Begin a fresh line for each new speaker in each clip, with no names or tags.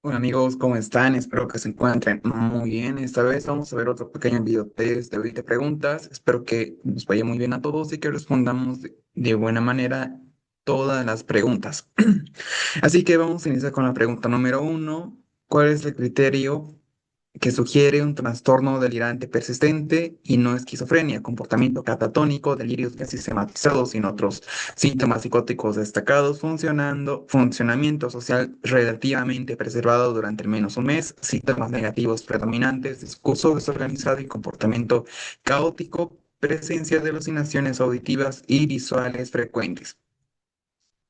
Hola amigos, ¿cómo están? Espero que se encuentren muy bien. Esta vez vamos a ver otro pequeño video test de 20 preguntas. Espero que nos vaya muy bien a todos y que respondamos de buena manera todas las preguntas. Así que vamos a iniciar con la pregunta número uno. ¿Cuál es el criterio que sugiere un trastorno delirante persistente y no esquizofrenia, comportamiento catatónico, delirios ya sistematizados sin otros síntomas psicóticos destacados, funcionamiento social relativamente preservado durante al menos un mes, síntomas negativos predominantes, discurso desorganizado y comportamiento caótico, presencia de alucinaciones auditivas y visuales frecuentes?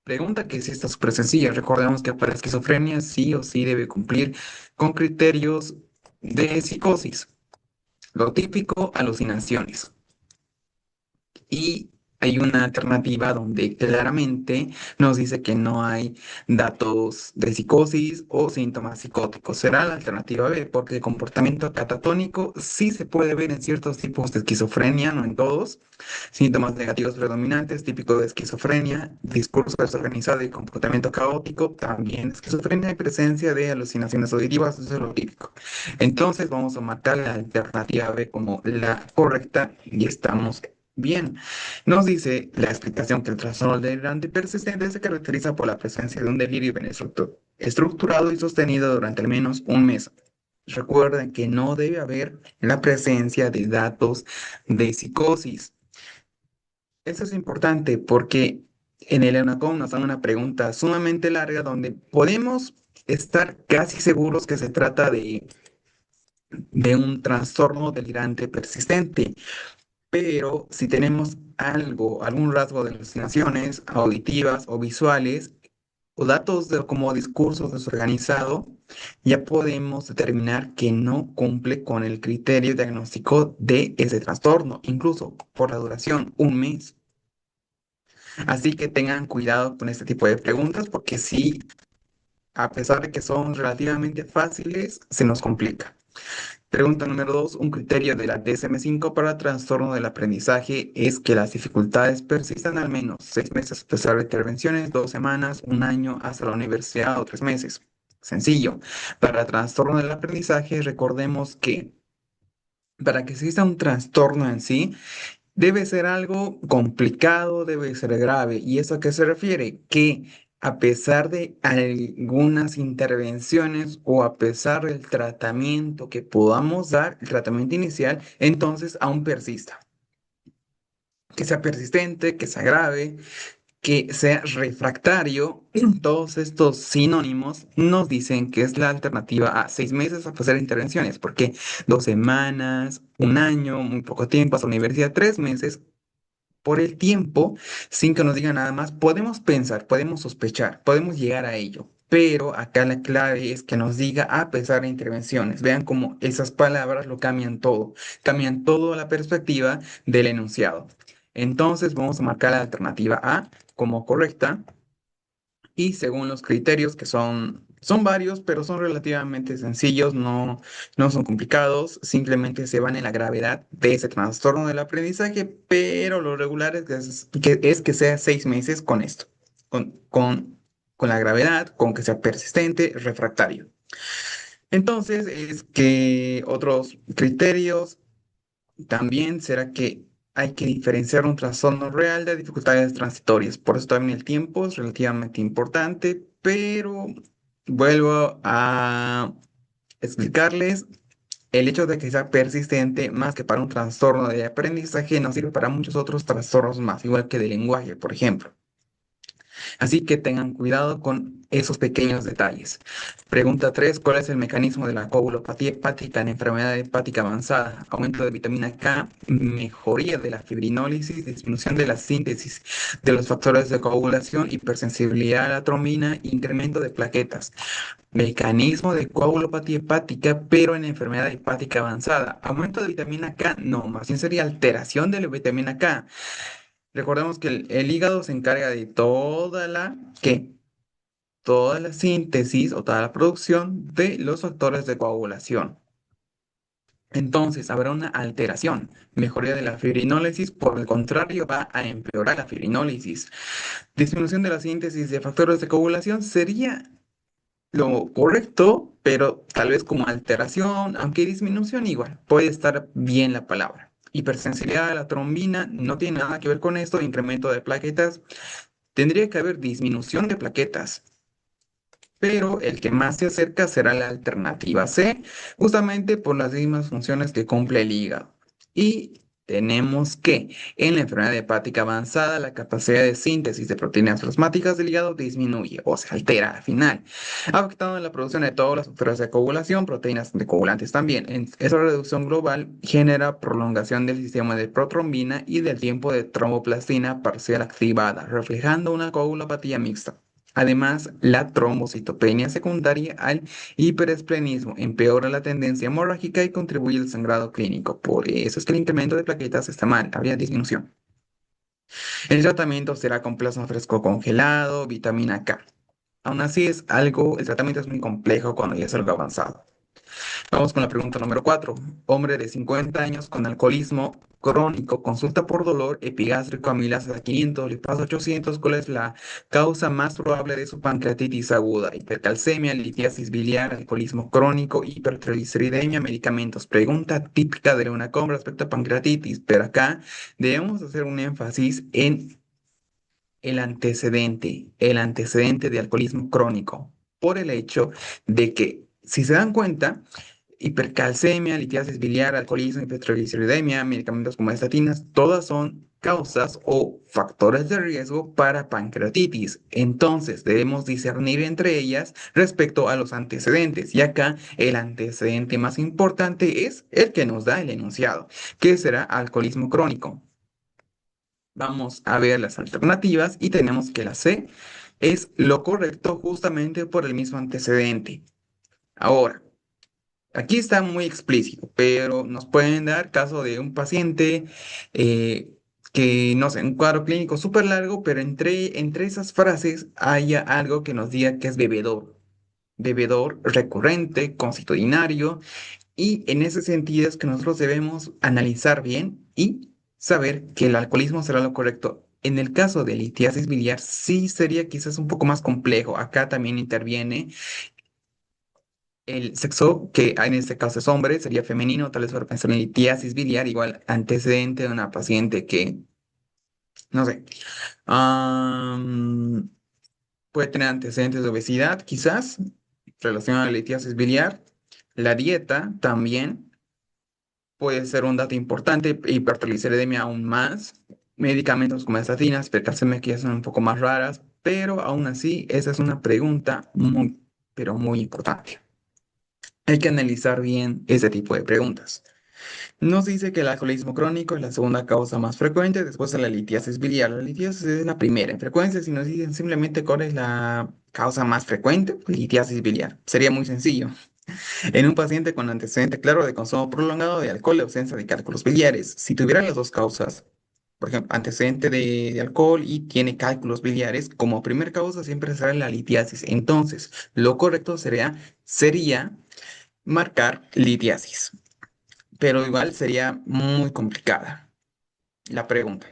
Pregunta que sí está súper sencilla. Recordemos que para esquizofrenia sí o sí debe cumplir con criterios de psicosis. Lo típico, alucinaciones. Y hay una alternativa donde claramente nos dice que no hay datos de psicosis o síntomas psicóticos. Será la alternativa B, porque el comportamiento catatónico sí se puede ver en ciertos tipos de esquizofrenia, no en todos. Síntomas negativos predominantes, típico de esquizofrenia, discurso desorganizado y comportamiento caótico, también esquizofrenia y presencia de alucinaciones auditivas, eso es lo típico. Entonces vamos a marcar la alternativa B como la correcta y estamos bien. Nos dice la explicación que el trastorno delirante persistente se caracteriza por la presencia de un delirio bien estructurado y sostenido durante al menos un mes. Recuerden que no debe haber la presencia de datos de psicosis. Eso es importante porque en el ENACOM nos dan una pregunta sumamente larga donde podemos estar casi seguros que se trata de un trastorno delirante persistente. Pero si tenemos algún rasgo de alucinaciones auditivas o visuales, o datos como discurso desorganizado, ya podemos determinar que no cumple con el criterio diagnóstico de ese trastorno, incluso por la duración, un mes. Así que tengan cuidado con este tipo de preguntas porque sí, a pesar de que son relativamente fáciles, se nos complica. Pregunta número 2. Un criterio de la DSM-5 para trastorno del aprendizaje es que las dificultades persistan al menos 6 meses a pesar de intervenciones, 2 semanas, un año hasta la universidad o 3 meses. Sencillo. Para trastorno del aprendizaje, recordemos que para que exista un trastorno en sí, debe ser algo complicado, debe ser grave. ¿Y eso a qué se refiere? Que a pesar de algunas intervenciones o a pesar del tratamiento que podamos dar, el tratamiento inicial, entonces aún persista. Que sea persistente, que sea grave, que sea refractario, todos estos sinónimos nos dicen que es la alternativa a 6 meses a pasar intervenciones, porque 2 semanas, un año, muy poco tiempo, hasta la universidad, 3 meses por el tiempo, sin que nos diga nada más, podemos pensar, podemos sospechar, podemos llegar a ello. Pero acá la clave es que nos diga a pesar de intervenciones. Vean cómo esas palabras lo cambian todo la perspectiva del enunciado. Entonces vamos a marcar la alternativa A como correcta y según los criterios que son varios, pero son relativamente sencillos, no son complicados, simplemente se van en la gravedad de ese trastorno del aprendizaje, pero lo regular es que sea 6 meses con esto, con, con, con la gravedad, con que sea persistente, refractario. Entonces, es que otros criterios también será que hay que diferenciar un trastorno real de dificultades transitorias. Por eso también el tiempo es relativamente importante, pero vuelvo a explicarles el hecho de que sea persistente más que para un trastorno de aprendizaje nos sirve para muchos otros trastornos más, igual que de lenguaje, por ejemplo. Así que tengan cuidado con esos pequeños detalles. Pregunta 3. ¿Cuál es el mecanismo de la coagulopatía hepática en enfermedad hepática avanzada? Aumento de vitamina K, mejoría de la fibrinólisis, disminución de la síntesis de los factores de coagulación, hipersensibilidad a la trombina, incremento de plaquetas. Mecanismo de coagulopatía hepática, pero en enfermedad hepática avanzada. Aumento de vitamina K, no, más bien sería alteración de la vitamina K. Recordemos que el hígado se encarga de ¿qué? Toda la síntesis o toda la producción de los factores de coagulación. Entonces, habrá una alteración. Mejoría de la fibrinólisis, por el contrario, va a empeorar la fibrinólisis. Disminución de la síntesis de factores de coagulación sería lo correcto, pero tal vez como alteración, aunque disminución igual, puede estar bien la palabra. Hipersensibilidad a la trombina no tiene nada que ver con esto, incremento de plaquetas. Tendría que haber disminución de plaquetas, pero el que más se acerca será la alternativa C, justamente por las mismas funciones que cumple el hígado. Y tenemos que en la enfermedad hepática avanzada la capacidad de síntesis de proteínas plasmáticas del hígado disminuye o se altera al final, afectando la producción de todos los factores de coagulación, proteínas de coagulantes también. Esa reducción global genera prolongación del sistema de protrombina y del tiempo de tromboplastina parcial activada, reflejando una coagulopatía mixta. Además, la trombocitopenia secundaria al hiperesplenismo empeora la tendencia hemorrágica y contribuye al sangrado clínico. Por eso es que el incremento de plaquetas está mal, habría disminución. El tratamiento será con plasma fresco congelado, vitamina K. Aún así el tratamiento es muy complejo cuando ya es algo avanzado. Vamos con la pregunta número 4. Hombre de 50 años con alcoholismo crónico, consulta por dolor epigástrico, amilasa 500, lipasa 800. ¿Cuál es la causa más probable de su pancreatitis aguda? Hipercalcemia, litiasis biliar, alcoholismo crónico, hipertrigliceridemia, medicamentos. Pregunta típica de una con respecto a pancreatitis, pero acá debemos hacer un énfasis en el antecedente de alcoholismo crónico, por el hecho de que, si se dan cuenta, hipercalcemia, litiasis biliar, alcoholismo, hipertrigliceridemia, medicamentos como estatinas, todas son causas o factores de riesgo para pancreatitis. Entonces, debemos discernir entre ellas respecto a los antecedentes. Y acá el antecedente más importante es el que nos da el enunciado, que será alcoholismo crónico. Vamos a ver las alternativas y tenemos que la C es lo correcto justamente por el mismo antecedente. Ahora, aquí está muy explícito, pero nos pueden dar caso de un paciente que, no sé, un cuadro clínico súper largo, pero entre esas frases haya algo que nos diga que es bebedor. Bebedor recurrente, constitucionario, y en ese sentido es que nosotros debemos analizar bien y saber que el alcoholismo será lo correcto. En el caso de litiasis biliar, sí sería quizás un poco más complejo. Acá también interviene el sexo, que en este caso es hombre, sería femenino, tal vez para pensar en litiasis biliar, igual antecedente de una paciente que, no sé, am, puede tener antecedentes de obesidad, quizás, relacionado a la litiasis biliar. La dieta también puede ser un dato importante, hipertrigliceridemia aún más, medicamentos como estatinas, percalcemia que ya son un poco más raras, pero aún así esa es una pregunta muy, pero muy importante. Hay que analizar bien ese tipo de preguntas. Nos dice que el alcoholismo crónico es la segunda causa más frecuente, después de la litiasis biliar. La litiasis es la primera en frecuencia. Si nos dicen simplemente cuál es la causa más frecuente, litiasis biliar. Sería muy sencillo. En un paciente con antecedente claro de consumo prolongado de alcohol y ausencia de cálculos biliares, si tuviera las dos causas, por ejemplo, antecedente de alcohol y tiene cálculos biliares, como primer causa siempre será la litiasis. Entonces, lo correcto sería marcar litiasis, pero igual sería muy complicada la pregunta.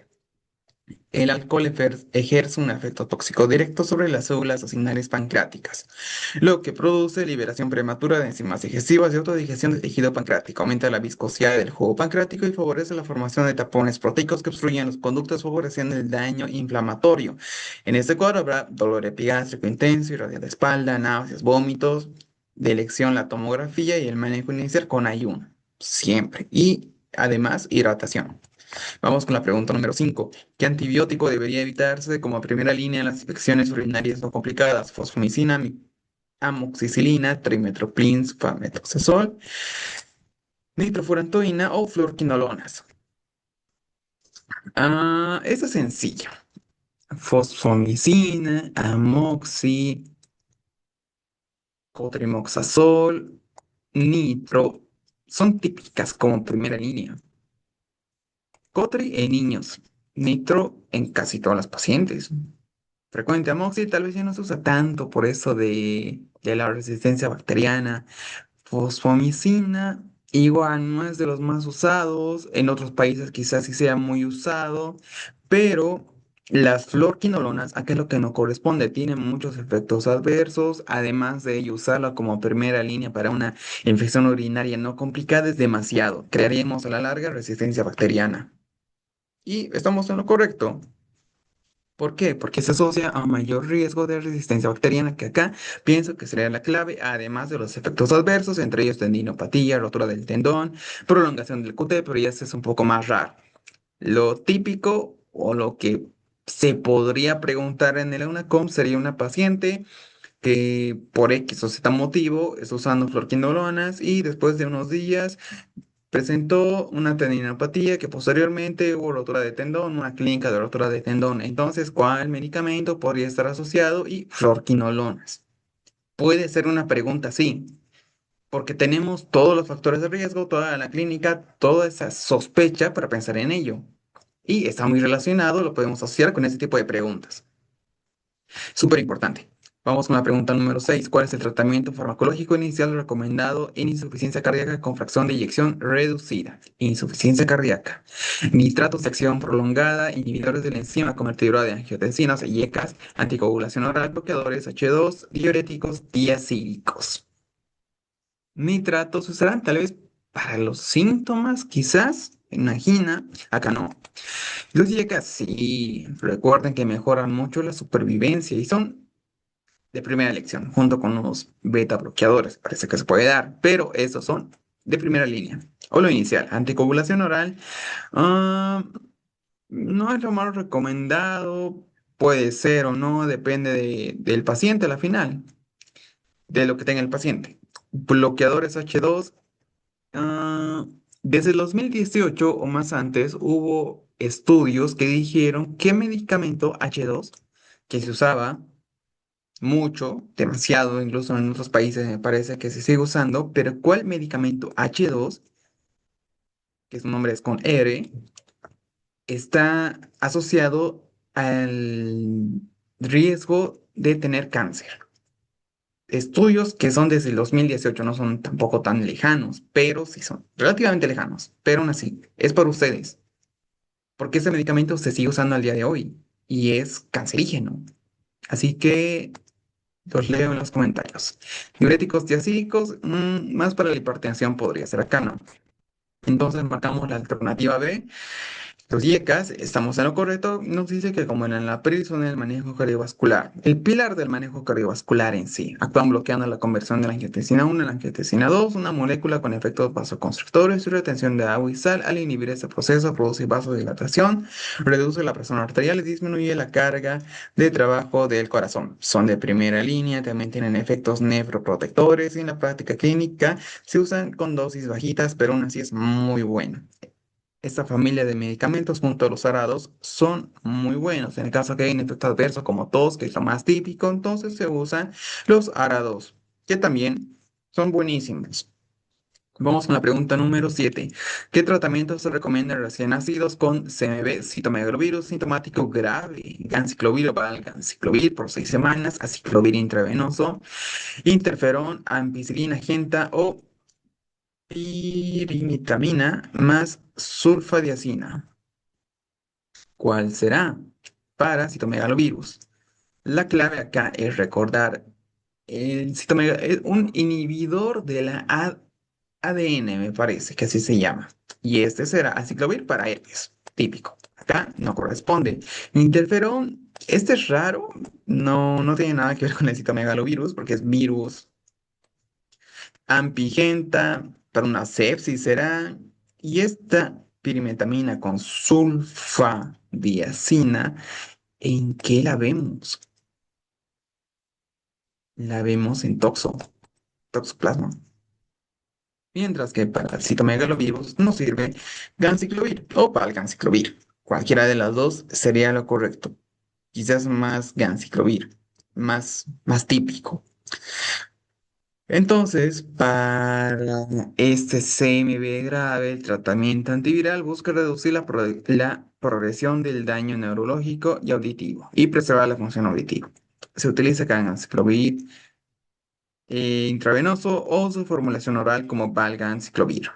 El alcohol ejerce un efecto tóxico directo sobre las células acinales pancreáticas, lo que produce liberación prematura de enzimas digestivas y autodigestión del tejido pancreático, aumenta la viscosidad del jugo pancreático y favorece la formación de tapones proteicos que obstruyen los conductos, favoreciendo el daño inflamatorio. En este cuadro habrá dolor epigástrico intenso, irradia de espalda, náuseas, vómitos, de elección la tomografía y el manejo inicial con ayuno, siempre. Y además, hidratación. Vamos con la pregunta número 5. ¿Qué antibiótico debería evitarse como primera línea en las infecciones urinarias no complicadas? Fosfomicina, amoxicilina, trimethoprim, sulfamethoxazol, nitrofurantoína o fluoroquinolonas. Esto es sencillo. Fosfomicina, amoxi, cotrimoxazol, nitro, son típicas como primera línea. Cotri en niños, nitro en casi todas las pacientes. Frecuente amoxi tal vez ya no se usa tanto por eso de la resistencia bacteriana. Fosfomicina, igual no es de los más usados. En otros países quizás sí sea muy usado, pero Las fluorquinolonas, ¿a qué es lo que no corresponde? Tienen muchos efectos adversos, además de ello usarla como primera línea para una infección urinaria no complicada es demasiado. Crearíamos a la larga resistencia bacteriana. Y estamos en lo correcto. ¿Por qué? Porque se asocia a mayor riesgo de resistencia bacteriana, que acá pienso que sería la clave, además de los efectos adversos, entre ellos tendinopatía, rotura del tendón, prolongación del QT, pero ya ese es un poco más raro. Lo típico o lo que se podría preguntar en el EUNACOM sería una paciente que por X o Z motivo está usando fluorquinolonas y después de unos días presentó una tendinopatía que posteriormente hubo rotura de tendón, una clínica de rotura de tendón. Entonces, ¿cuál medicamento podría estar asociado? Y fluorquinolonas. Puede ser una pregunta así, porque tenemos todos los factores de riesgo, toda la clínica, toda esa sospecha para pensar en ello. Y está muy relacionado, lo podemos asociar con ese tipo de preguntas. Súper importante. Vamos con la pregunta número 6. ¿Cuál es el tratamiento farmacológico inicial recomendado en insuficiencia cardíaca con fracción de eyección reducida? Insuficiencia cardíaca. Nitratos de acción prolongada, inhibidores de la enzima convertidora de angiotensina, IECAS, anticoagulación oral, bloqueadores H2, diuréticos diacídicos. Nitratos se usarán tal vez para los síntomas, quizás, en angina, acá no. Los IECAS sí, recuerden que mejoran mucho la supervivencia y son de primera elección, junto con unos beta bloqueadores. Parece que se puede dar, pero estos son de primera línea. O lo inicial, anticoagulación oral. ah, no es lo más recomendado, puede ser o no, depende del paciente a la final, de lo que tenga el paciente. Bloqueadores H2. ah, Desde el 2018 o más antes hubo estudios que dijeron que medicamento H2 que se usaba mucho, demasiado, incluso en otros países me parece que se sigue usando, pero ¿cuál medicamento H2, que su nombre es con R, está asociado al riesgo de tener cáncer? Estudios que son desde el 2018 no son tampoco tan lejanos, pero sí son relativamente lejanos, pero aún así, es para ustedes, porque ese medicamento se sigue usando al día de hoy y es cancerígeno. Así que los leo en los comentarios. Diuréticos diacídicos, más para la hipertensión podría ser acá, ¿no? Entonces marcamos la alternativa B. Los IECAS, estamos en lo correcto, nos dice que como en la predicción del manejo cardiovascular, el pilar del manejo cardiovascular en sí, actúan bloqueando la conversión de la angiotensina 1 a la angiotensina 2, una molécula con efectos vasoconstrictores y retención de agua y sal. Al inhibir este proceso, produce vasodilatación, reduce la presión arterial y disminuye la carga de trabajo del corazón. Son de primera línea, también tienen efectos nefroprotectores y en la práctica clínica se usan con dosis bajitas, pero aún así es muy bueno. Esta familia de medicamentos junto a los arados son muy buenos. En el caso que hay efectos adversos como tos, que es lo más típico, entonces se usan los arados, que también son buenísimos. Vamos con la pregunta número 7. ¿Qué tratamiento se recomienda en recién nacidos con CMV, citomegalovirus sintomático grave? Ganciclovir o valganciclovir por 6 semanas, aciclovir intravenoso, interferón, ampicilina, genta o pirimetamina más sulfadiazina. ¿Cuál será? Para citomegalovirus. La clave acá es recordar es un inhibidor de la ADN, me parece que así se llama. Y este será aciclovir para herpes, típico. Acá no corresponde. Interferón, este es raro, no tiene nada que ver con el citomegalovirus porque es virus ampigenta para una sepsis será. Y esta pirimetamina con sulfadiazina, ¿en qué la vemos? La vemos en toxoplasma. Mientras que para el citomegalovirus nos sirve ganciclovir o palganciclovir. Cualquiera de las dos sería lo correcto. Quizás más ganciclovir, más típico. Entonces, para este CMV grave, el tratamiento antiviral busca reducir la progresión del daño neurológico y auditivo y preservar la función auditiva. Se utiliza ganciclovir intravenoso o su formulación oral como valganciclovir.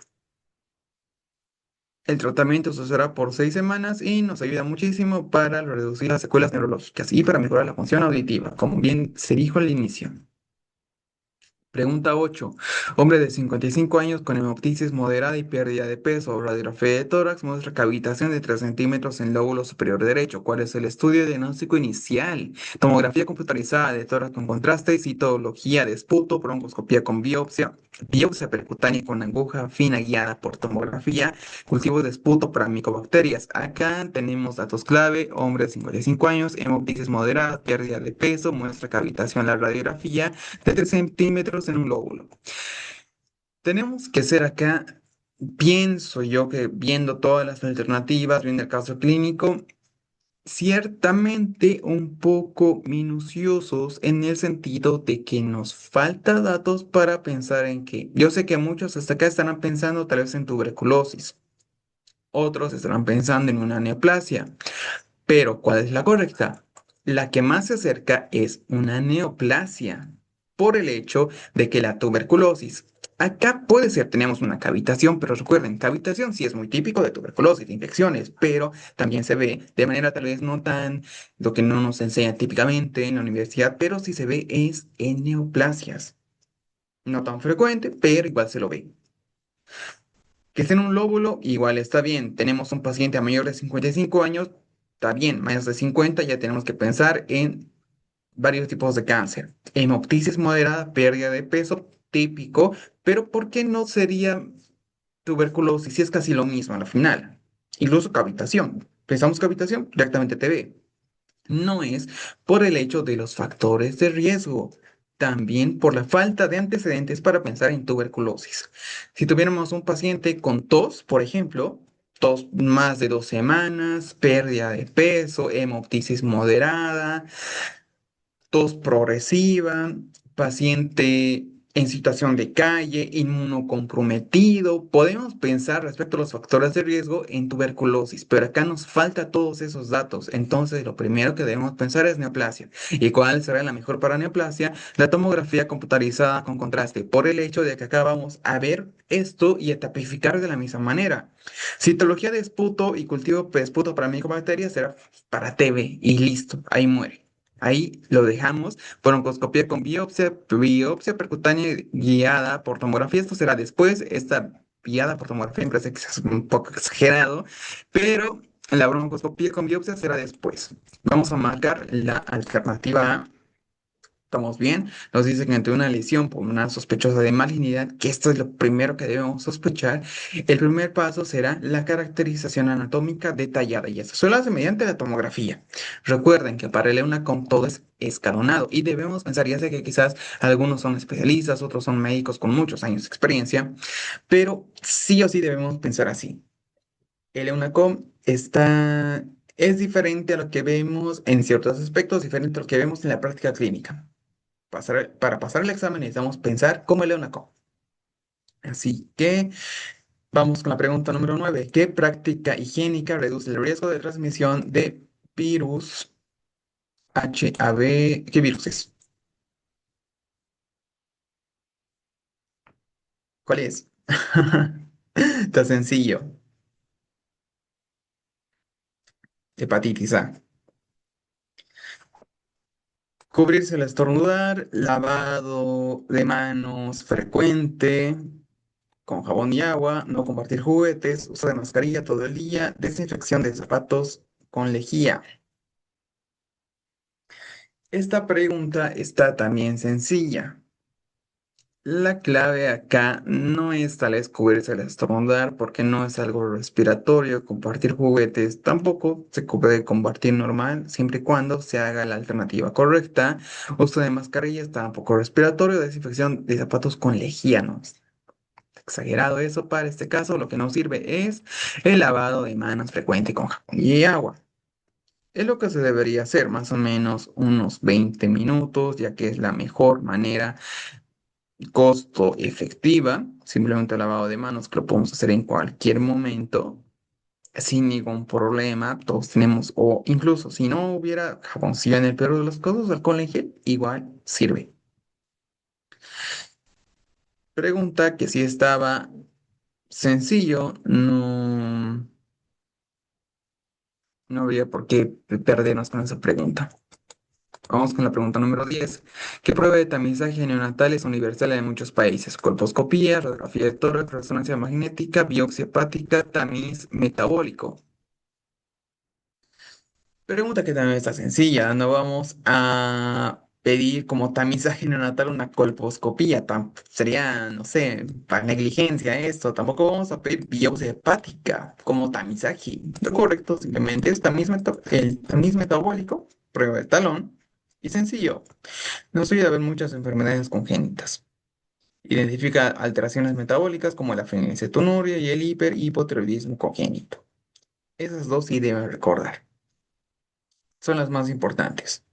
El tratamiento se usará por 6 semanas y nos ayuda muchísimo para reducir las secuelas neurológicas y para mejorar la función auditiva, como bien se dijo al inicio. Pregunta 8. Hombre de 55 años con hemoptisis moderada y pérdida de peso. Radiografía de tórax muestra cavitación de 3 centímetros en lóbulo superior derecho. ¿Cuál es el estudio diagnóstico inicial? Tomografía computarizada de tórax con contraste, citología de esputo, broncoscopía con biopsia, biopsia percutánea con aguja fina guiada por tomografía, cultivo de esputo para micobacterias. Acá tenemos datos clave: hombre de 55 años, hemoptisis moderada, pérdida de peso, muestra cavitación en la radiografía de 3 centímetros en un lóbulo. Tenemos que ser acá, pienso yo que viendo todas las alternativas, viendo el caso clínico, ciertamente un poco minuciosos en el sentido de que nos falta datos para pensar en que, yo sé que muchos hasta acá estarán pensando tal vez en tuberculosis, otros estarán pensando en una neoplasia. Pero, ¿cuál es la correcta? La que más se acerca es una neoplasia, por el hecho de que la tuberculosis, acá puede ser, tenemos una cavitación, pero recuerden, cavitación sí es muy típico de tuberculosis, de infecciones, pero también se ve de manera tal vez no tan, lo que no nos enseña típicamente en la universidad, pero sí se ve es en neoplasias. No tan frecuente, pero igual se lo ve. Que esté en un lóbulo, igual está bien. Tenemos un paciente a mayor de 55 años, está bien. Mayores de 50 ya tenemos que pensar en varios tipos de cáncer. Hemoptisis moderada, pérdida de peso, típico, pero ¿por qué no sería tuberculosis si es casi lo mismo a la final? Incluso cavitación. Pensamos cavitación, directamente TB. No es por el hecho de los factores de riesgo, también por la falta de antecedentes para pensar en tuberculosis. Si tuviéramos un paciente con tos, por ejemplo, tos más de 2 semanas, pérdida de peso, hemoptisis moderada, tos progresiva, paciente en situación de calle, inmunocomprometido. Podemos pensar respecto a los factores de riesgo en tuberculosis, pero acá nos falta todos esos datos. Entonces, lo primero que debemos pensar es neoplasia. ¿Y cuál será la mejor para neoplasia? La tomografía computarizada con contraste, por el hecho de que acá vamos a ver esto y a tipificar de la misma manera. Citología de esputo y cultivo de esputo para micobacterias será para TB y listo, ahí muere. Ahí lo dejamos. Broncoscopía con biopsia, biopsia percutánea guiada por tomografía. Esto será después. Esta guiada por tomografía me parece que es un poco exagerado, pero la broncoscopía con biopsia será después. Vamos a marcar la alternativa A. Estamos bien. Nos dice que ante una lesión por una sospechosa de malignidad, que esto es lo primero que debemos sospechar, el primer paso será la caracterización anatómica detallada y eso solo hace mediante la tomografía. Recuerden que para el EUNACOM todo es escalonado y debemos pensar, ya sé que quizás algunos son especialistas, otros son médicos con muchos años de experiencia, pero sí o sí debemos pensar así. El EUNACOM es diferente a lo que vemos en ciertos aspectos, diferente a lo que vemos en la práctica clínica. Para pasar el examen necesitamos pensar como el EUNACOM. Así que vamos con la pregunta número 9. ¿Qué práctica higiénica reduce el riesgo de transmisión de virus HIV? ¿Qué virus es? ¿Cuál es? Está sencillo. Hepatitis A. Cubrirse al estornudar, lavado de manos frecuente con jabón y agua, no compartir juguetes, uso de mascarilla todo el día, desinfección de zapatos con lejía. Esta pregunta está también sencilla. La clave acá no es tal vez cubrirse al estornudar porque no es algo respiratorio, compartir juguetes tampoco se puede compartir normal siempre y cuando se haga la alternativa correcta. Uso de mascarillas tampoco respiratorio, desinfección de zapatos con lejía, ¿no? Exagerado eso para este caso, lo que nos sirve es el lavado de manos frecuente con jabón y agua. Es lo que se debería hacer, más o menos unos 20 minutos, ya que es la mejor manera costo efectiva, simplemente lavado de manos que lo podemos hacer en cualquier momento sin ningún problema. Todos tenemos, o incluso si no hubiera jaboncillo en el peor de los casos, alcohol en gel igual sirve. Pregunta que si estaba sencillo, no. No habría por qué perdernos con esa pregunta. Vamos con la pregunta número 10. ¿Qué prueba de tamizaje neonatal es universal en muchos países? Colposcopía, radiografía de tórax, resonancia magnética, biopsia hepática, tamiz metabólico. Pregunta que también está sencilla. No vamos a pedir como tamizaje neonatal una colposcopía. Sería, no sé, para negligencia esto. Tampoco vamos a pedir biopsia hepática como tamizaje. Lo correcto simplemente es el tamiz metabólico, prueba de talón y sencillo. No suele haber muchas enfermedades congénitas. Identifica alteraciones metabólicas como la fenilcetonuria y el hiperhipotiroidismo congénito. Esas dos sí deben recordar. Son las más importantes.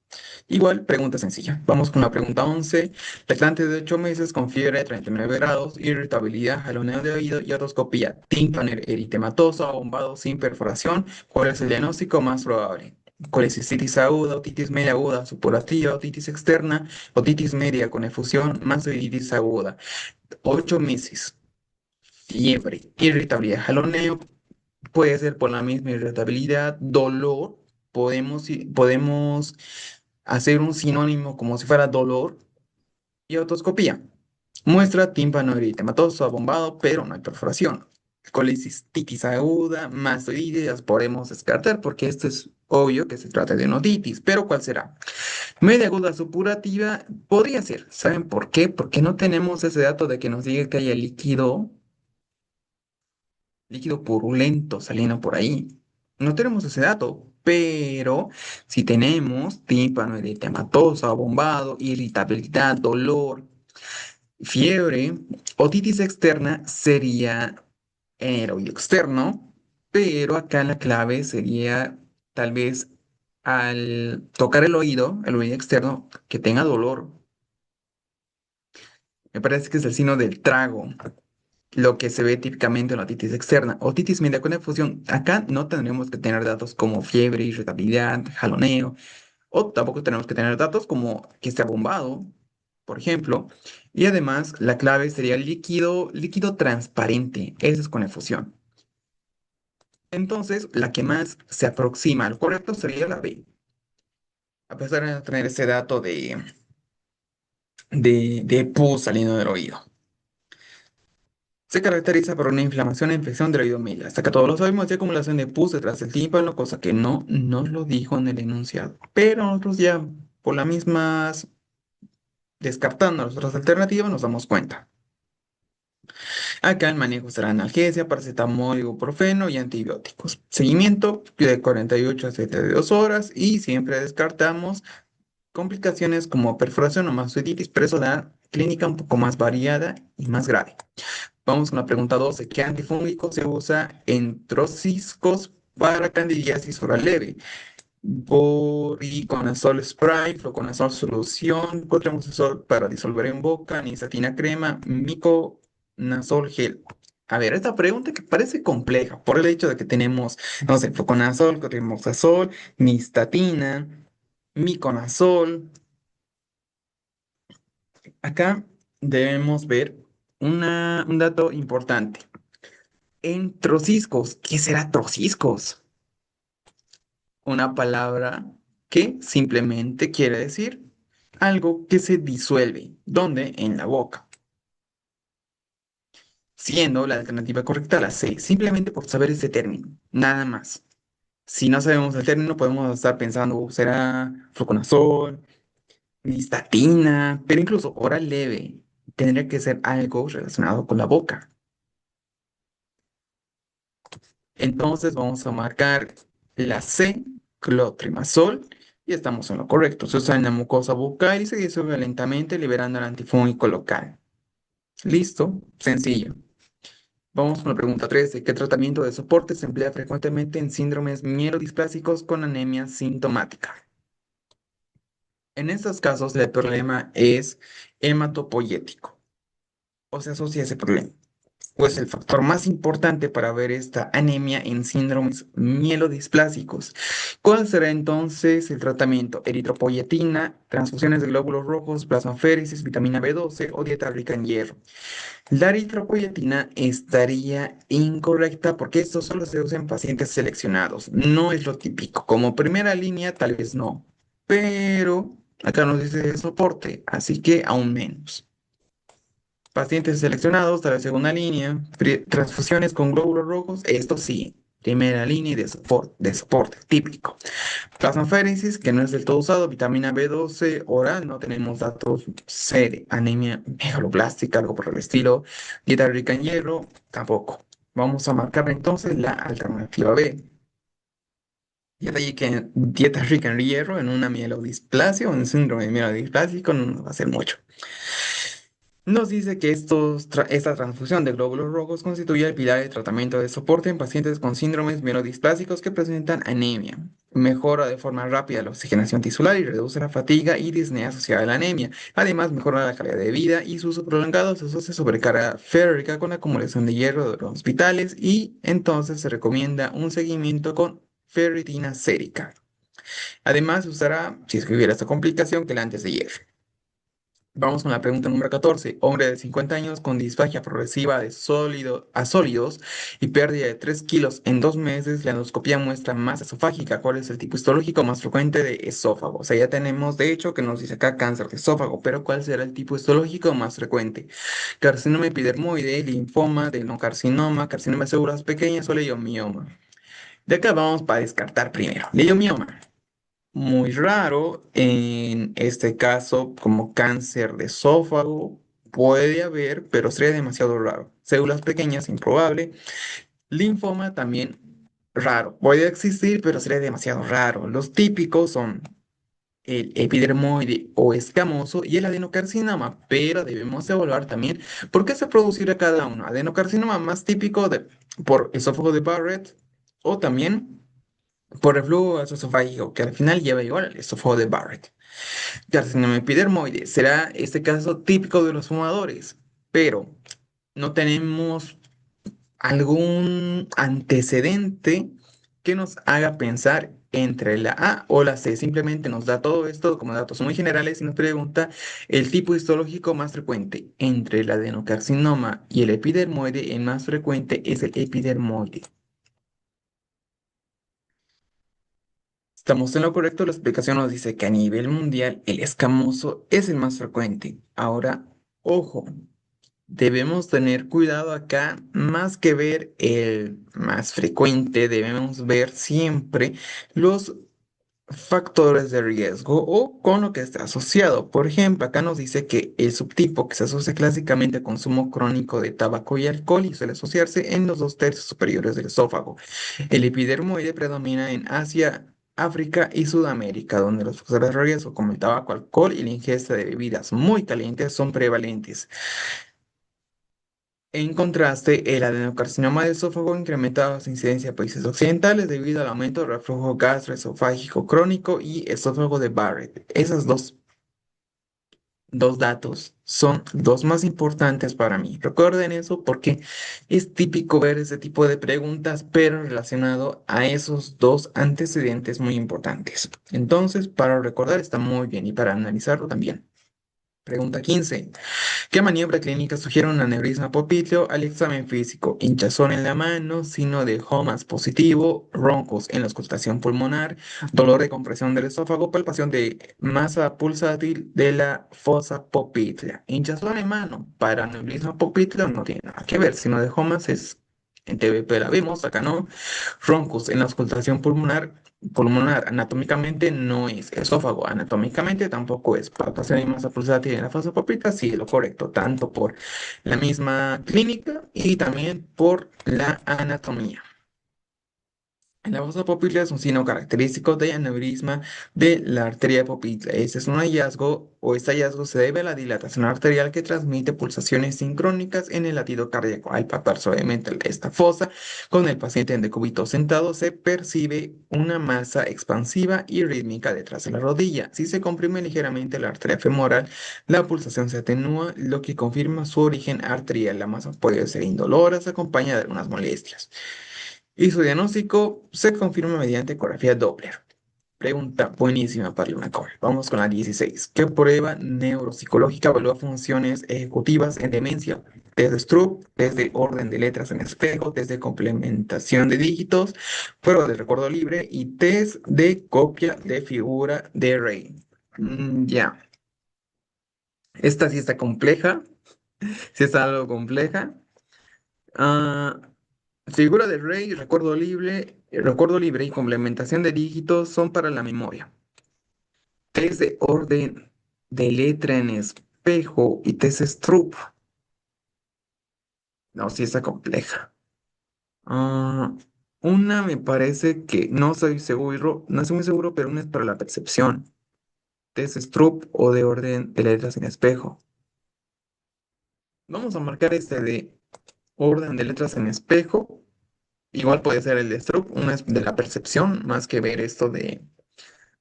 Igual, pregunta sencilla. Vamos con la pregunta 11. Lactante de 8 meses con fiebre de 39 grados, irritabilidad, jaloneo de oído y otoscopía. Tímpano eritematoso, abombado sin perforación. ¿Cuál es el diagnóstico más probable? Colecistitis aguda, otitis media aguda, supurativa, otitis externa, otitis media con efusión, mastoiditis aguda. 8 meses. Fiebre, irritabilidad, jaloneo, puede ser por la misma irritabilidad, dolor. Podemos hacer un sinónimo como si fuera dolor y otoscopía. Muestra tímpano eritematoso, abombado, pero no hay perforación. Colecistitis aguda, mastoiditis, las podemos descartar porque esto es obvio que se trata de una otitis, pero ¿cuál será? Media aguda supurativa podría ser. ¿Saben por qué? Porque no tenemos ese dato de que nos diga que haya líquido purulento saliendo por ahí. No tenemos ese dato, pero si tenemos tímpano eritematoso, abombado, irritabilidad, dolor, fiebre, otitis externa sería en el oído externo, pero acá la clave sería tal vez al tocar el oído externo, que tenga dolor. Me parece que es el signo del trago, lo que se ve típicamente en la otitis externa. Otitis media con efusión, acá no tendremos que tener datos como fiebre, irritabilidad, jaloneo, o tampoco tenemos que tener datos como que esté abombado, por ejemplo. Y además, la clave sería líquido transparente, eso es con efusión. Entonces, la que más se aproxima al correcto sería la B, a pesar de no tener ese dato de pus saliendo del oído. Se caracteriza por una inflamación e infección del oído medio. Hasta que todos lo sabemos, de acumulación de pus detrás del tímpano, cosa que no nos lo dijo en el enunciado. Pero nosotros ya, por las mismas, descartando las otras alternativas, nos damos cuenta. Acá el manejo será analgesia, paracetamol, ibuprofeno y antibióticos. Seguimiento de 48 a 72 horas y siempre descartamos complicaciones como perforación o mastoiditis, pero eso da clínica un poco más variada y más grave. Vamos con la pregunta 12. ¿Qué antifúngico se usa en trociscos para candidiasis oral leve? Voriconazol spray, fluconazol solución, cotrimazol para disolver en boca, nistatina crema, miconazol gel. A ver, esta pregunta que parece compleja por el hecho de que tenemos, no sé, fluconazol, cotrimazol, nistatina, miconazol. Acá debemos ver un dato importante. En trociscos, ¿qué será trociscos? Una palabra que simplemente quiere decir algo que se disuelve. ¿Dónde? En la boca. Siendo la alternativa correcta la C, simplemente por saber ese término, nada más. Si no sabemos el término, podemos estar pensando, ¿será fluconazol, nistatina? Pero incluso oral leve tendría que ser algo relacionado con la boca. Entonces vamos a marcar la C, clotrimazol, y estamos en lo correcto. Se usa en la mucosa bucal y se disuelve lentamente liberando el antifúngico local. Listo, sencillo. Vamos con la pregunta 13. ¿Qué tratamiento de soporte se emplea frecuentemente en síndromes mielodisplásicos con anemia sintomática? En estos casos, el problema es hematopoyético o se asocia a ese problema. pues el factor más importante para ver esta anemia en síndromes mielodisplásicos. ¿Cuál será entonces el tratamiento? Eritropoyetina, transfusiones de glóbulos rojos, plasmaféresis, vitamina B12 o dieta rica en hierro. La eritropoyetina estaría incorrecta porque esto solo se usa en pacientes seleccionados. No es lo típico. Como primera línea, tal vez no. Pero acá nos dice de soporte, así que aún menos. Pacientes seleccionados de la segunda línea, transfusiones con glóbulos rojos, esto sí. Primera línea de soporte típico. Plasmaféresis, que no es del todo usado, vitamina B12 oral, no tenemos datos, anemia megaloblástica, algo por el estilo, dieta rica en hierro, tampoco. Vamos a marcar entonces la alternativa B. Dieta rica en hierro en una mielodisplasia o en síndrome mielodisplásico no nos va a hacer mucho. Nos dice que esta transfusión de glóbulos rojos constituye el pilar de tratamiento de soporte en pacientes con síndromes mielodisplasicos que presentan anemia. Mejora de forma rápida la oxigenación tisular y reduce la fatiga y disnea asociada a la anemia. Además, mejora la calidad de vida y su uso prolongado se asocia a sobrecarga férrica con acumulación de hierro de los hospitales y entonces se recomienda un seguimiento con ferritina sérica. Además, se usará, si es que hubiera esta complicación, quelantes de hierro. Vamos con la pregunta número 14. Hombre de 50 años con disfagia progresiva de sólido a sólidos y pérdida de 3 kilos en 2 meses. La endoscopia muestra masa esofágica. ¿Cuál es el tipo histológico más frecuente de esófago? O sea, ya tenemos, de hecho, que nos dice acá cáncer de esófago, pero ¿cuál será el tipo histológico más frecuente? Carcinoma epidermoide, linfoma, adenocarcinoma, carcinoma de células pequeñas o leiomioma. De acá vamos para descartar primero. Leiomioma. Muy raro, en este caso, como cáncer de esófago, puede haber, pero sería demasiado raro. Células pequeñas, improbable. Linfoma también raro. Puede existir, pero sería demasiado raro. Los típicos son el epidermoide o escamoso y el adenocarcinoma, pero debemos evaluar también por qué se producirá cada uno. Adenocarcinoma más típico por esófago de Barrett o también por reflujo gastroesofágico, que al final lleva igual al esófago de Barrett. Carcinoma epidermoide será este caso típico de los fumadores, pero no tenemos algún antecedente que nos haga pensar entre la A o la C. Simplemente nos da todo esto como datos muy generales y nos pregunta el tipo histológico más frecuente. Entre el adenocarcinoma y el epidermoide, el más frecuente es el epidermoide. Estamos en lo correcto, la explicación nos dice que a nivel mundial el escamoso es el más frecuente. Ahora, ojo, debemos tener cuidado acá, más que ver el más frecuente, debemos ver siempre los factores de riesgo o con lo que está asociado. Por ejemplo, acá nos dice que el subtipo que se asocia clásicamente a consumo crónico de tabaco y alcohol y suele asociarse en los 2 tercios superiores del esófago. El epidermoide predomina en Asia, África y Sudamérica, donde los factores de riesgo como el tabaco, alcohol y la ingesta de bebidas muy calientes son prevalentes. En contraste, el adenocarcinoma de esófago ha incrementado su incidencia en países occidentales debido al aumento del reflujo gastroesofágico crónico y esófago de Barrett. Esos dos datos son los más importantes para mí. Recuerden eso porque es típico ver ese tipo de preguntas, pero relacionado a esos dos antecedentes muy importantes. Entonces, para recordar está muy bien y para analizarlo también. Pregunta 15. ¿Qué maniobra clínica sugiere un aneurisma popliteo al examen físico? Hinchazón en la mano, signo de HOMAS positivo, roncos en la auscultación pulmonar, dolor de compresión del esófago, palpación de masa pulsátil de la fosa poplitea. Hinchazón en mano para aneurisma popliteo no tiene nada que ver, signo de HOMAS es en TBP la vimos, acá no. Roncos en la auscultación pulmonar anatómicamente no es esófago, anatómicamente tampoco es palpación y masa pulsátil en la fosa poplítea, sí, lo correcto, tanto por la misma clínica y también por la anatomía. La fosa poplitea es un signo característico de aneurisma de la arteria poplitea. Este es un hallazgo o este hallazgo se debe a la dilatación arterial que transmite pulsaciones sincrónicas en el latido cardíaco. Al palpar suavemente esta fosa con el paciente en decúbito sentado se percibe una masa expansiva y rítmica detrás de la rodilla. Si se comprime ligeramente la arteria femoral, la pulsación se atenúa, lo que confirma su origen arterial. La masa puede ser indolora, se acompaña de algunas molestias. Y su diagnóstico se confirma mediante ecografía Doppler. Pregunta buenísima para una call. Vamos con la 16. ¿Qué prueba neuropsicológica evalúa funciones ejecutivas en demencia? Test de Stroop, test de orden de letras en espejo, test de complementación de dígitos, prueba de recuerdo libre y test de copia de figura de Rey. Ya, esta sí está compleja, sí está algo compleja. Ah, figura de Rey, recuerdo libre y complementación de dígitos son para la memoria. Test de orden de letra en espejo y test Stroop. No, sí está compleja. Ah, una me parece que no soy seguro, no estoy muy seguro, pero una es para la percepción. Test Stroop o de orden de letras en espejo. Vamos a marcar este de orden de letras en espejo. Igual puede ser el de Stroop, una es de la percepción, más que ver esto de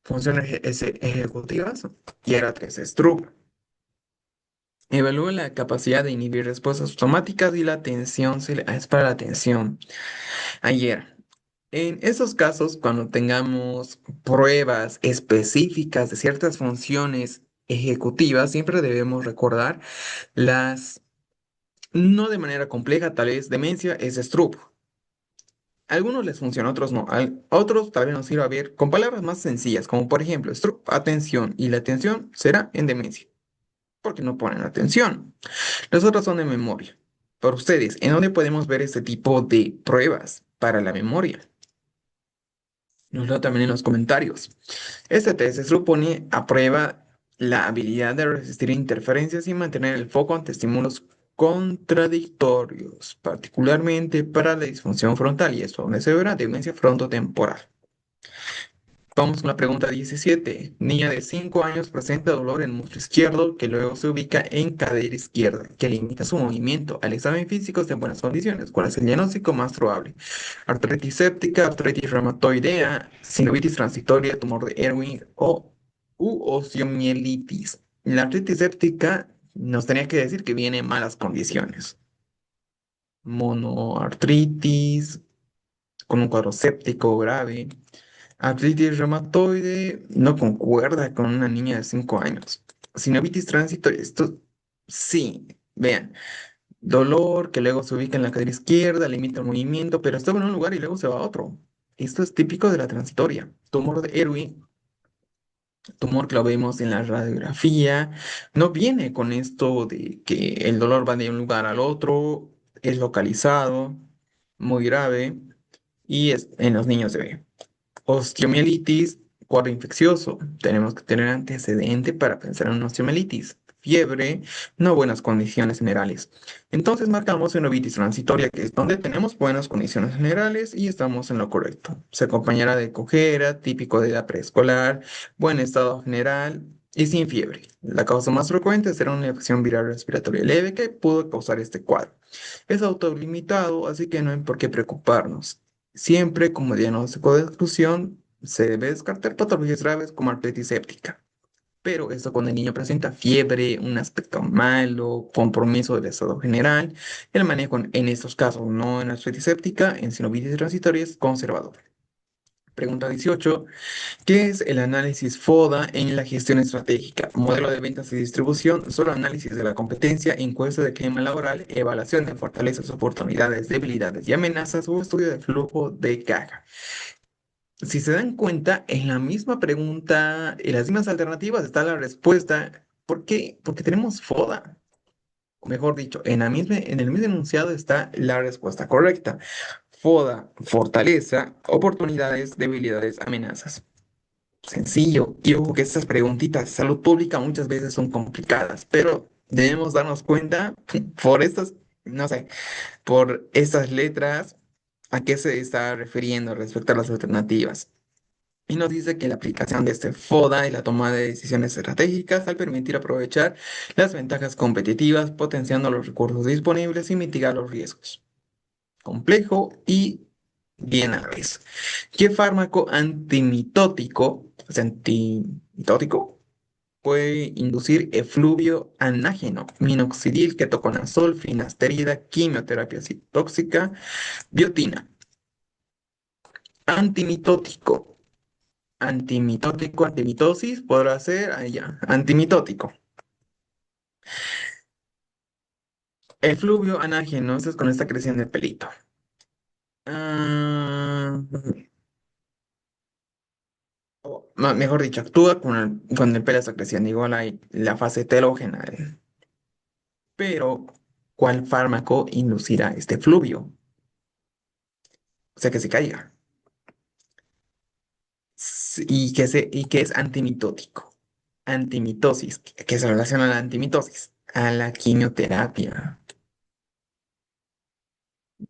funciones ejecutivas, y era 3 Stroop. Evalúa la capacidad de inhibir respuestas automáticas y la atención, es para la atención. Ayer, en esos casos, cuando tengamos pruebas específicas de ciertas funciones ejecutivas, siempre debemos recordar las, no de manera compleja, tal vez demencia es Stroop. A algunos les funciona, a otros no. A otros tal vez nos sirva ver con palabras más sencillas, como por ejemplo, Stroop, atención, y la atención será en demencia, porque no ponen atención. Las otras son de memoria. Para ustedes, ¿en dónde podemos ver este tipo de pruebas para la memoria? Nos lo también en los comentarios. Este test se supone a prueba la habilidad de resistir interferencias y mantener el foco ante estímulos contradictorios, particularmente para la disfunción frontal, y esto donde se verá demencia frontotemporal. Vamos con la pregunta 17. Niña de 5 años presenta dolor en el muslo izquierdo que luego se ubica en cadera izquierda, que limita su movimiento. Al examen físico está en buenas condiciones. ¿Cuál es el diagnóstico más probable? Artritis séptica, artritis reumatoidea, sinovitis transitoria, tumor de Ewing u osteomielitis. La artritis séptica nos tenía que decir que viene en malas condiciones. Monoartritis, con un cuadro séptico grave. Artritis reumatoide no concuerda con una niña de 5 años. Sinovitis transitoria, esto sí, vean, dolor que luego se ubica en la cadera izquierda, limita el movimiento, pero estaba en un lugar y luego se va a otro. Esto es típico de la transitoria. Tumor de Ewing, tumor que lo vemos en la radiografía, no viene con esto de que el dolor va de un lugar al otro, es localizado, muy grave, y en los niños se ve. Osteomielitis, cuadro infeccioso. Tenemos que tener antecedente para pensar en una osteomielitis. Fiebre, no buenas condiciones generales. Entonces marcamos sinovitis transitoria, que es donde tenemos buenas condiciones generales y estamos en lo correcto. Se acompañará de cojera, típico de edad preescolar, buen estado general y sin fiebre. La causa más frecuente será una infección viral respiratoria leve que pudo causar este cuadro. Es autolimitado, así que no hay por qué preocuparnos. Siempre como diagnóstico de exclusión se debe descartar patologías graves como artritis séptica. Pero esto cuando el niño presenta fiebre, un aspecto malo, compromiso del estado general, el manejo en estos casos, no en artritis séptica, en sinovitis transitoria es conservador. Pregunta 18. ¿Qué es el análisis FODA en la gestión estratégica? Modelo de ventas y distribución, solo análisis de la competencia, encuesta de clima laboral, evaluación de fortalezas, oportunidades, debilidades y amenazas o estudio de flujo de caja. Si se dan cuenta, en la misma pregunta, en las mismas alternativas está la respuesta. ¿Por qué? Porque tenemos FODA. O mejor dicho, en el mismo enunciado está la respuesta correcta. FODA, fortaleza, oportunidades, debilidades, amenazas. Sencillo. Y ojo que estas preguntitas de salud pública muchas veces son complicadas, pero debemos darnos cuenta por estas, no sé, por estas letras a qué se está refiriendo respecto a las alternativas. Y nos dice que la aplicación de este FODA y la toma de decisiones estratégicas al permitir aprovechar las ventajas competitivas, potenciando los recursos disponibles y mitigar los riesgos. Complejo y bien a la vez. ¿Qué fármaco antimitótico, o sea, antimitótico, puede inducir efluvio anágeno, minoxidil, ketoconazol, finasterida, quimioterapia citotóxica, biotina? Antimitótico. Antimitosis, podrá ser allá. Antimitótico. El fluvio anágeno, esto es con esta creación del pelito. Ah, mejor dicho, actúa con el pelo está creciendo, igual hay la fase telógena. Pero, ¿cuál fármaco inducirá este fluvio? O sea, que se caiga. Y que es antimitótico. Antimitosis, que se relaciona a la antimitosis, a la quimioterapia.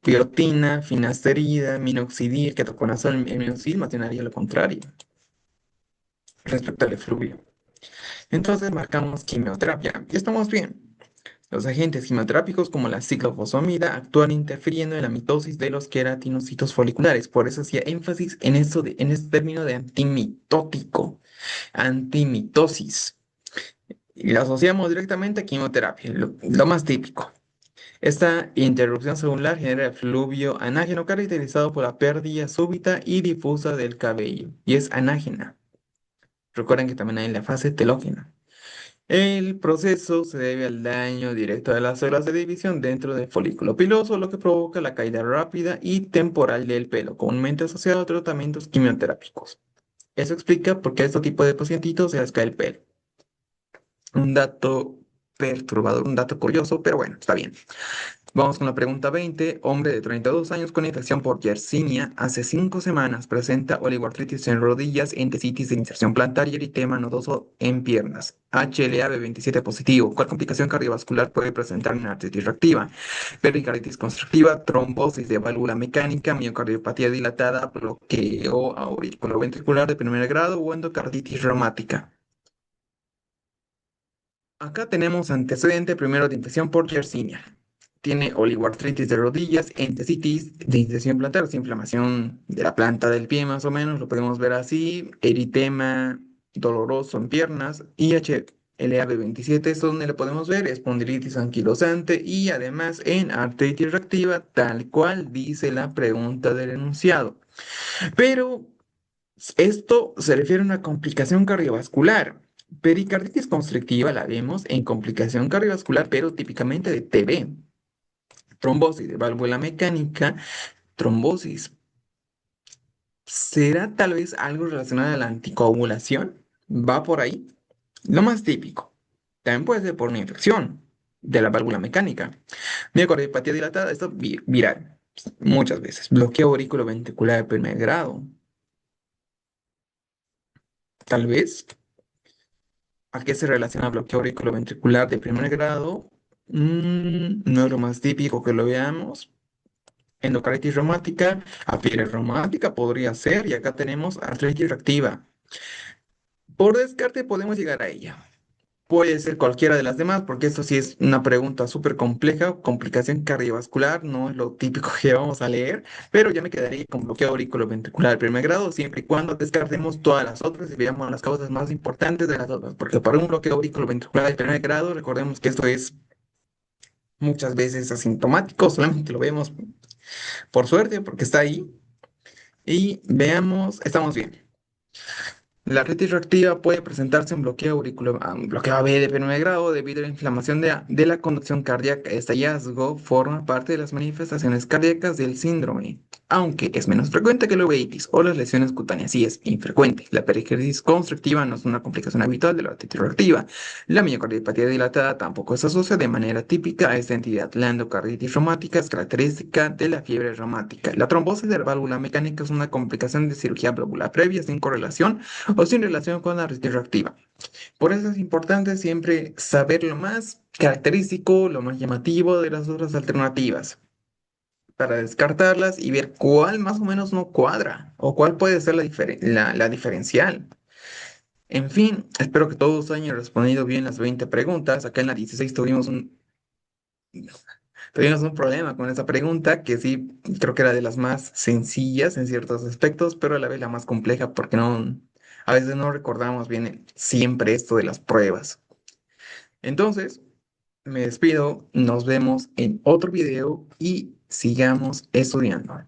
Biotina, finasterida, minoxidil, ketoconazol, el minoxidil más bien haría lo contrario respecto al efluvio. Entonces marcamos quimioterapia y estamos bien. Los agentes quimioterápicos como la ciclofosfamida actúan interfiriendo en la mitosis de los queratinocitos foliculares. Por eso hacía énfasis en en este término de antimitótico, antimitosis. Y lo asociamos directamente a quimioterapia, lo más típico. Esta interrupción celular genera fluvio anágeno caracterizado por la pérdida súbita y difusa del cabello y es anágena. Recuerden que también hay la fase telógena. El proceso se debe al daño directo de las células de división dentro del folículo piloso, lo que provoca la caída rápida y temporal del pelo, comúnmente asociado a tratamientos quimioterápicos. Eso explica por qué a este tipo de pacientitos se les cae el pelo. Un dato perturbador, un dato curioso, pero bueno, está bien. Vamos con la pregunta 20. Hombre de 32 años con infección por Yersinia hace 5 semanas presenta oligoartritis en rodillas, entesitis de inserción plantar y eritema nodoso en piernas. HLA-B27 positivo. ¿Cuál complicación cardiovascular puede presentar una artritis reactiva? Pericarditis constrictiva, trombosis de válvula mecánica, miocardiopatía dilatada, bloqueo auriculoventricular de primer grado o endocarditis reumática. Acá tenemos antecedente primero de infección por Yersinia. Tiene oligoartritis de rodillas, entesitis de incisión plantar, o sea, inflamación de la planta del pie más o menos, lo podemos ver así, eritema doloroso en piernas, IHLA-B27 es donde lo podemos ver, espondilitis anquilosante y además en artritis reactiva, tal cual dice la pregunta del enunciado. Pero esto se refiere a una complicación cardiovascular. Pericarditis constrictiva la vemos en complicación cardiovascular, pero típicamente de TB. Trombosis de válvula mecánica, trombosis. ¿Será tal vez algo relacionado a la anticoagulación? ¿Va por ahí? Lo más típico. También puede ser por una infección de la válvula mecánica. Miocardiopatía dilatada, esto viral. Muchas veces. Bloqueo auriculoventricular de primer grado. Tal vez. ¿A qué se relaciona bloqueo auriculoventricular de primer grado? No es lo más típico que lo veamos. Endocarditis reumática, artritis reumática podría ser, y acá tenemos artritis reactiva. Por descarte podemos llegar a ella. Puede ser cualquiera de las demás, porque esto sí es una pregunta súper compleja. Complicación cardiovascular no es lo típico que vamos a leer, pero ya me quedaría con bloqueo auriculoventricular de primer grado, siempre y cuando descartemos todas las otras y veamos las causas más importantes de las otras. Porque para un bloqueo auriculoventricular de primer grado, recordemos que esto es muchas veces asintomático, solamente lo vemos por suerte, porque está ahí. Y veamos, estamos bien. La artritis reactiva puede presentarse en bloqueo AB de primer grado debido a la inflamación de la conducción cardíaca. Este hallazgo forma parte de las manifestaciones cardíacas del síndrome, aunque es menos frecuente que la uveitis o las lesiones cutáneas. Sí, es infrecuente. La pericarditis constrictiva no es una complicación habitual de la artritis reactiva. La miocardiopatía dilatada tampoco se asocia de manera típica a esta entidad. La endocarditis reumática es característica de la fiebre reumática. La trombosis de la válvula mecánica es una complicación de cirugía valvular previa sin correlación o sin relación con la artritis reactiva. Por eso es importante siempre saber lo más característico, lo más llamativo de las otras alternativas, para descartarlas y ver cuál más o menos no cuadra o cuál puede ser la diferencial. En fin, espero que todos hayan respondido bien las 20 preguntas. Acá en la 16 tuvimos un problema con esa pregunta, que sí creo que era de las más sencillas en ciertos aspectos, pero a la vez la más compleja porque a veces no recordamos bien siempre esto de las pruebas. Entonces, me despido, nos vemos en otro video y sigamos estudiando.